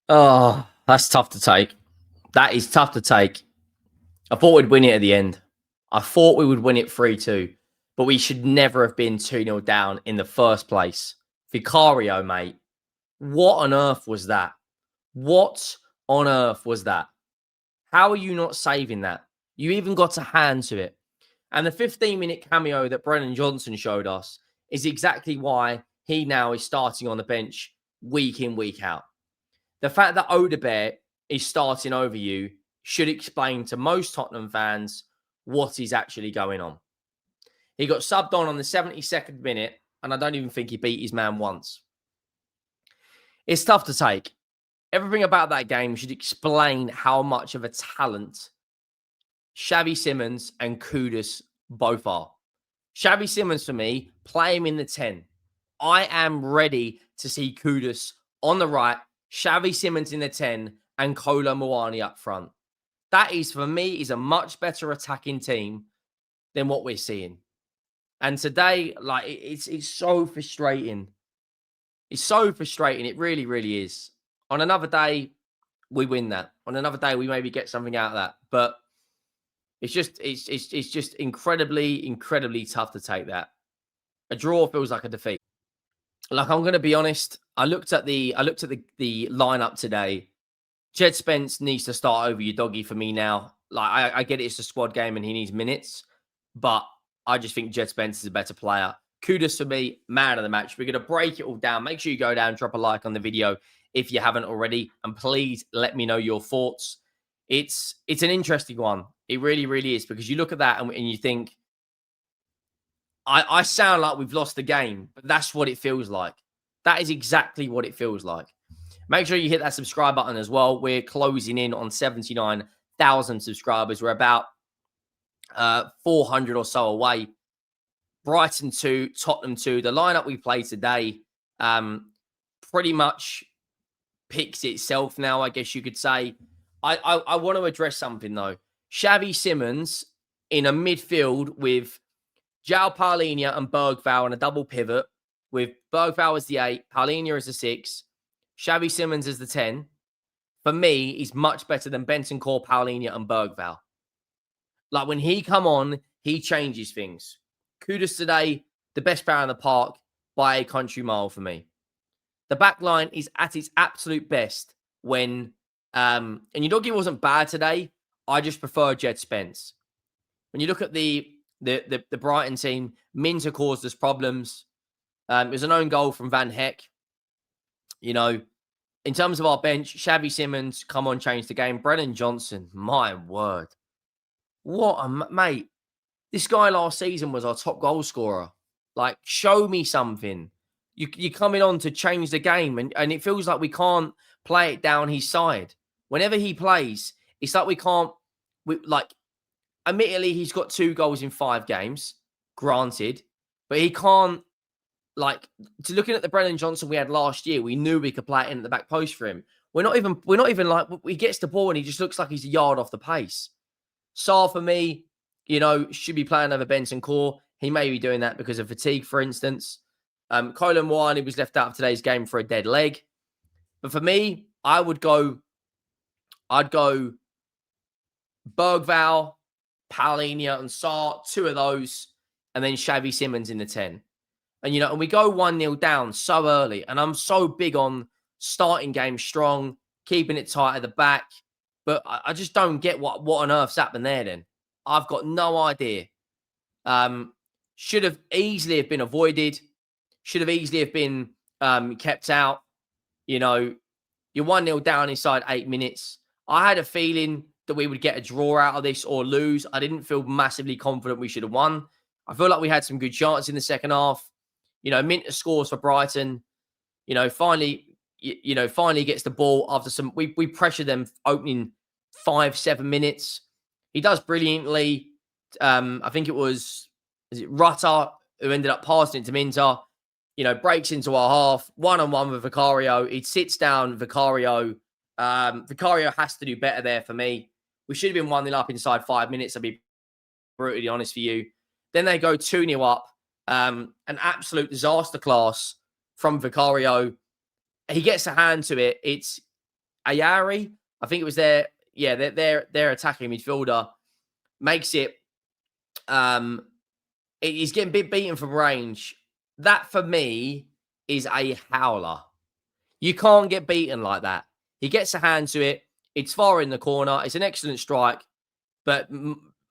Oh, that's tough to take. That is tough to take. I thought we'd win it at the end. I thought we would win it 3-2, but we should never have been 2-0 down in the first place. Vicario, mate. What on earth was that? What on earth was that? How are you not saving that? You even got a hand to it. And the 15-minute cameo that Brennan Johnson showed us is exactly why he now is starting on the bench week in, week out. The fact that Odebear is starting over you should explain to most Tottenham fans what is actually going on. He got subbed on the 72nd minute, and I don't even think he beat his man once. It's tough to take. Everything about that game should explain how much of a talent Xavi Simmons and Kudus both are. Xavi Simmons, for me, play him in the 10. I am ready to see Kudus on the right, Xavi Simmons in the 10, and Kolo Muani up front. That is, for me, is a much better attacking team than what we're seeing. And today, like, it's so frustrating. It's so frustrating. It really, really is. On another day, we win that. On another day, we maybe get something out of that. But it's just incredibly, incredibly tough to take that. A draw feels like a defeat. Like, I'm going to be honest. I looked at the lineup today. Jed Spence needs to start over your doggy for me now. Like, I get it's a squad game and he needs minutes, but I just think Jed Spence is a better player. Kudus for me, man of the match. We're going to break it all down. Make sure you go down, drop a like on the video if you haven't already, and please let me know your thoughts. It's an interesting one. It really, really is, because you look at that and you think, I sound like we've lost the game, but that's what it feels like. That is exactly what it feels like. Make sure you hit that subscribe button as well. We're closing in on 79,000 subscribers. We're about 400 or so away. Brighton 2, Tottenham 2. The lineup we played today pretty much picks itself now, I guess you could say. I want to address something, though. Xavi Simmons in a midfield with João Paulinho and Bergvall on a double pivot, with Bergvall as the 8, Paulinho as the 6, Xavi Simmons as the 10, for me, is much better than Bentancur, Paulinho, and Bergvall. Like, when he come on, he changes things. Kudus today, the best player in the park by a country mile for me. The back line is at its absolute best when, and Udogie wasn't bad today. I just prefer Jed Spence. When you look at the Brighton team, Minter caused us problems. It was an own goal from Van Heck. You know, in terms of our bench, Xavi Simmons, come on, change the game. Brennan Johnson, my word. What a mate. This guy last season was our top goal scorer. Like, show me something. You're coming on to change the game, and it feels like we can't play it down his side. Whenever he plays, it's like we can't, admittedly, he's got 2 goals in 5 games, granted, but he can't, to looking at the Brennan Johnson we had last year, we knew we could play it in at the back post for him. We're not even like, he gets the ball and he just looks like he's a yard off the pace. Sarr, for me, should be playing over Bentancur. He may be doing that because of fatigue, for instance. Kolo Muani was left out of today's game for a dead leg. But for me, I'd go Bergvall, Paulinho, and Sarr, 2 of those, and then Xavi Simmons in the 10. And, and we go 1-0 down so early. And I'm so big on starting games strong, keeping it tight at the back. But I just don't get what on earth's happened there then. I've got no idea. Should have easily have been avoided. Should have easily have been kept out. You're 1-0 down inside 8 minutes. I had a feeling that we would get a draw out of this or lose. I didn't feel massively confident we should have won. I feel like we had some good chances in the second half. Minter scores for Brighton. Finally gets the ball after some. We pressured them opening 5-7 minutes. He does brilliantly. I think is it Rutter who ended up passing it to Minter. Breaks into our half, 1-on-1 with Vicario. He sits down Vicario. Vicario has to do better there for me. We should have been 1-0 up inside 5 minutes, I'll be brutally honest for you. Then they go 2-0 up. An absolute disaster class from Vicario. He gets a hand to it. It's Ayari, I think it was their attacking midfielder, makes it. He's getting beaten from range. That for me is a howler. You can't get beaten like that. He gets a hand to it. It's far in the corner. It's an excellent strike. But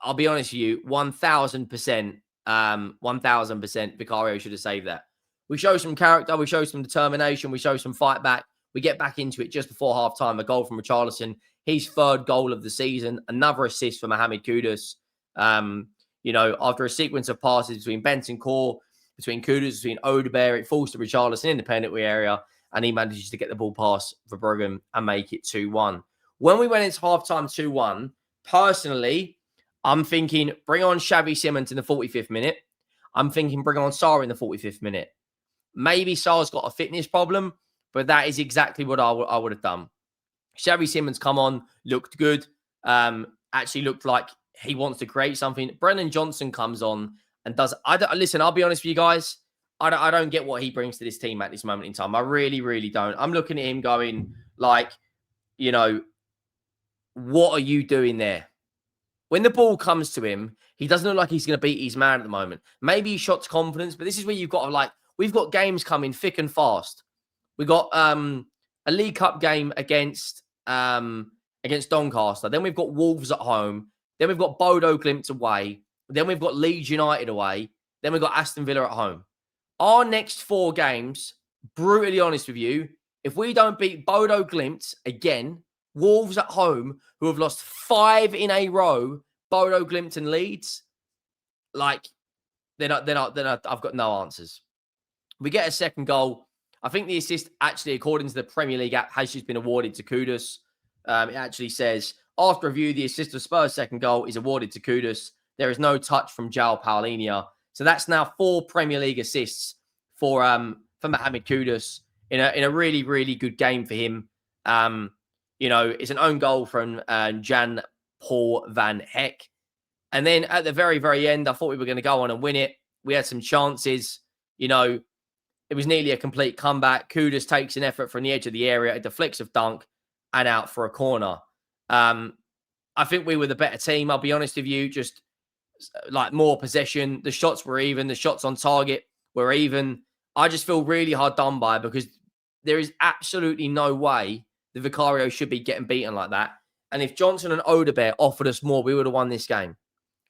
I'll be honest with you, 1,000%, 1,000% Vicario should have saved that. We show some character. We show some determination. We show some fight back. We get back into it just before halftime. A goal from Richarlison. His third goal of the season. Another assist for Mohammed Kudus. After a sequence of passes between Bentancur, between Kudus, between Odebear, it falls to Richarlison in the penalty area, and he manages to get the ball past Verbruggen and make it 2-1. When we went into halftime 2-1, personally, I'm thinking bring on Xavi Simmons in the 45th minute. I'm thinking bring on Sarr in the 45th minute. Maybe Sarr's got a fitness problem, but that is exactly what I would have done. Xavi Simmons come on, looked good, actually looked like he wants to create something. Brennan Johnson comes on and does. Listen, I'll be honest with you guys. I don't get what he brings to this team at this moment in time. I really, really don't. I'm looking at him going like, what are you doing there? When the ball comes to him, he doesn't look like he's going to beat his man at the moment. Maybe he shot to confidence, but this is where you've got to we've got games coming thick and fast. We got a League Cup game against Doncaster. Then we've got Wolves at home. Then we've got Bodo Glimt away. Then we've got Leeds United away. Then we've got Aston Villa at home. Our next 4 games, brutally honest with you, if we don't beat Bodo Glimt again, Wolves at home, who have lost 5 in a row, Bodo Glimt and Leeds, then I've got no answers. We get a second goal. I think the assist actually, according to the Premier League app, has just been awarded to Kudus. It actually says, after review, the assist of Spurs' second goal is awarded to Kudus. There is no touch from João Paulinho. So that's now 4 Premier League assists for Mohammed Kudus in a really, really good game for him. It's an own goal from Jan Paul van Heck. And then at the very, very end, I thought we were going to go on and win it. We had some chances. It was nearly a complete comeback. Kudus takes an effort from the edge of the area. It deflects a dunk and out for a corner. I think we were the better team. I'll be honest with you, just more possession. The shots were even. The shots on target were even. I just feel really hard done by because there is absolutely no way the Vicario should be getting beaten like that. And if Johnson and Odebear offered us more, we would have won this game.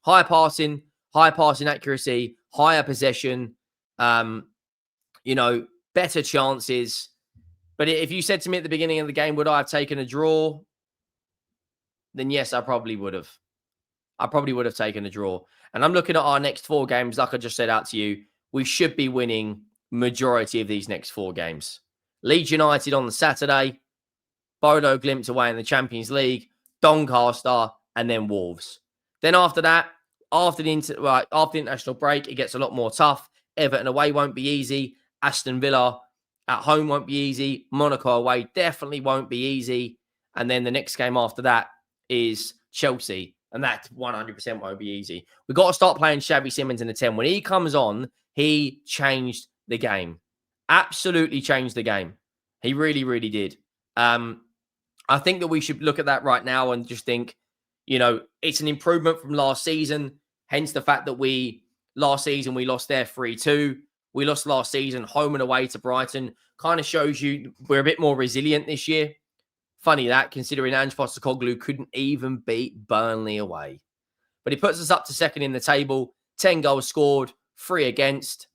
High passing accuracy, higher possession, better chances. But if you said to me at the beginning of the game, would I have taken a draw? Then yes, I probably would have. I probably would have taken a draw. And I'm looking at our next 4 games, like I just said out to you. We should be winning majority of these next 4 games. Leeds United on the Saturday, Bodo Glimt away in the Champions League, Doncaster, and then Wolves. Then after that, after the international break, it gets a lot more tough. Everton away won't be easy. Aston Villa at home won't be easy. Monaco away definitely won't be easy. And then the next game after that is Chelsea. And that 100% won't be easy. We've got to start playing Xavi Simmons in the 10. When he comes on, he changed the game. Absolutely changed the game. He really, really did. I think that we should look at that right now and just think, it's an improvement from last season. Hence the fact that last season we lost there 3-2. We lost last season home and away to Brighton. Kind of shows you we're a bit more resilient this year. Funny that, considering Ange Postecoglou couldn't even beat Burnley away. But he puts us up to second in the table. 10 goals scored, 3 against.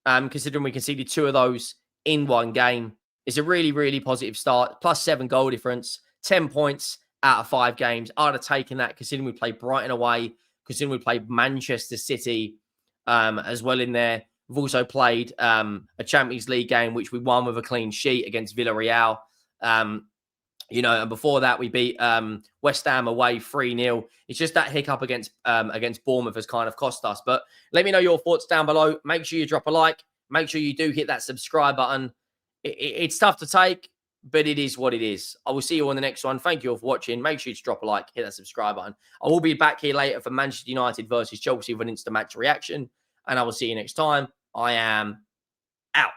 Considering we conceded 2 of those in 1 game. It's a really, really positive start. Plus 7 goal difference. 10 points out of 5 games. I'd have taken that considering we played Brighton away. Considering we played Manchester City as well in there. We've also played a Champions League game, which we won with a clean sheet against Villarreal. And before that, we beat West Ham away 3-0. It's just that hiccup against Bournemouth has kind of cost us. But let me know your thoughts down below. Make sure you drop a like. Make sure you do hit that subscribe button. It's tough to take, but it is what it is. I will see you on the next one. Thank you all for watching. Make sure you drop a like, hit that subscribe button. I will be back here later for Manchester United versus Chelsea with an instant match reaction. And I will see you next time. I am out.